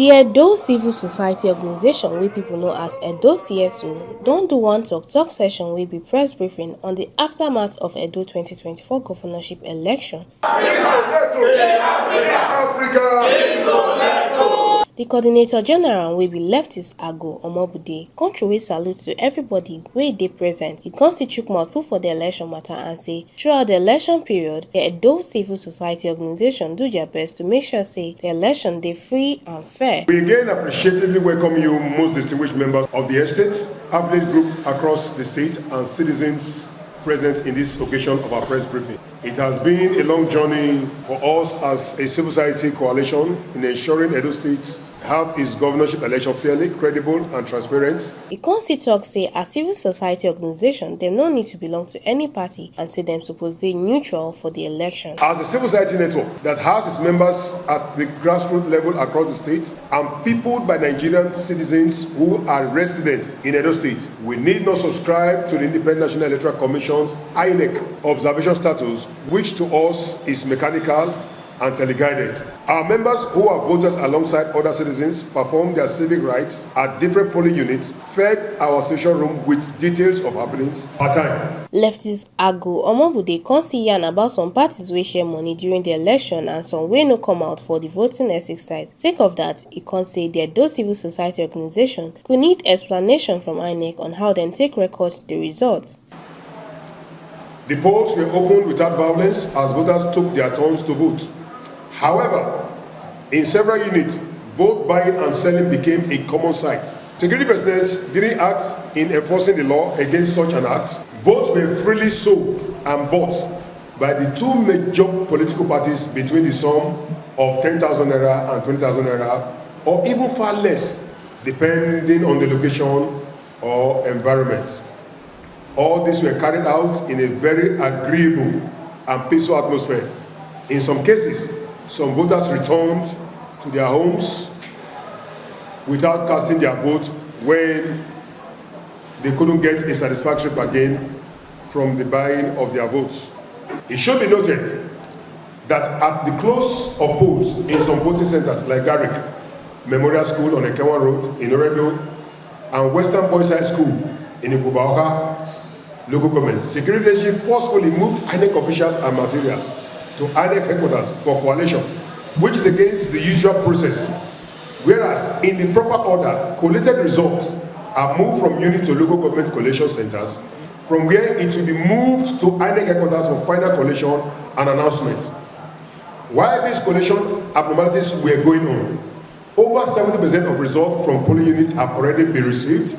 The Edo Civil Society Organization, wey people know as Edo CSO, don do one talk session wey be press briefing on the aftermath of Edo 2024 governorship election. The coordinator general wey be leftist Ago Omobude come throw salute to everybody wey dey present. He come still chook mouth put for the election matter and say throughout the election period, the Edo Civil Society Organization do their best to make sure say the election dey free and fair. We again appreciatively welcome you, most distinguished members of the estate, affiliate group across the state, and citizens present in this occasion of our press briefing. It has been a long journey for us as a civil society coalition in ensuring Edo State have its governorship election fairly, credible, and transparent. The Consti talk say a civil society organization, dem no need to belong to any party and say dem suppose dey neutral for the election. As a civil society network that has its members at the grassroots level across the state and peopled by Nigerian citizens who are resident in Edo State, we need not subscribe to the Independent National Electoral Commission's INEC observation status, which to us is mechanical and teleguided. Our members, who are voters alongside other citizens, perform their civic rights at different polling units, fed our station room with details of happenings per time. Leftist Ago Omobude come see yarn about some parties wey share money during the election and some wey no come out for the voting exercise. Sake of that, he come say the Edo Civil Society Organization could need explanation from INEC on how dem take record the results. The polls were opened without violence as voters took their turns to vote. However, in several units, vote buying and selling became a common sight. Security personnel didn't act in enforcing the law against such an act. Votes were freely sold and bought by the two major political parties between the sum of 10,000 naira and 20,000 naira, or even far less, depending on the location or environment. All these were carried out in a very agreeable and peaceful atmosphere. In some cases, some voters returned to their homes without casting their vote when they couldn't get a satisfactory bargain from the buying of their votes. It should be noted that at the close of polls in some voting centers like Garrick Memorial School on Ekewa Road in Oredo and Western Boys High School in Ikubaoka local government, security agency forcefully moved INEC officials and materials to INEC headquarters for coalition, which is against the usual process. Whereas, in the proper order, collated results are moved from unit to local government collation centers, from where it will be moved to INEC headquarters for final collation and announcement. While these collation abnormalities were going on, over 70% of results from polling units have already been received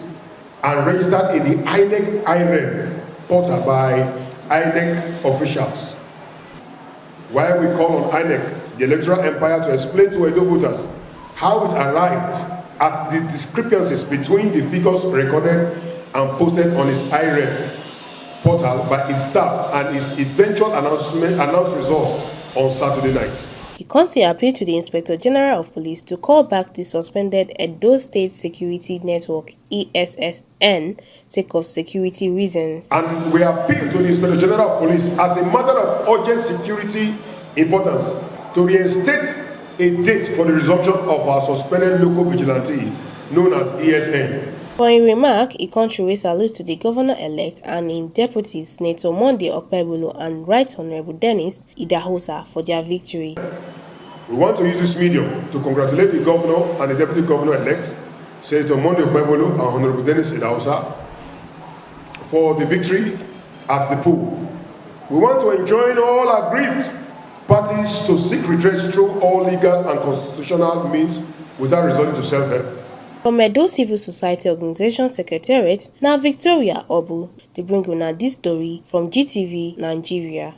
and registered in the INEC IREV portal by INEC officials. While we call on INEC, the electoral empire, to explain to Edo voters how it arrived at the discrepancies between the figures recorded and posted on its IREV portal by its staff and its eventual announced result on Saturday night. He constantly appealed to the Inspector General of Police to call back the suspended Edo State Security Network (ESSN) sake of security reasons. And we appeal to the Inspector General of Police as a matter of urgent security importance to reinstate a date for the resumption of our suspended local vigilante known as ESN. For a remark, he contrary salute to the governor-elect and in deputies Senator Monday Okpebholo and Right Honorable Dennis Idahosa for their victory. We want to use this medium to congratulate the governor and the deputy governor-elect, Senator Monday Okpebholo and Honorable Dennis Idahosa, for the victory at the poll. We want to enjoin all aggrieved parties to seek redress through all legal and constitutional means without resorting to self-help. From Edo Civil Society Organization Secretariat, now Victoria Obu, they bring una this story from GTV Nigeria.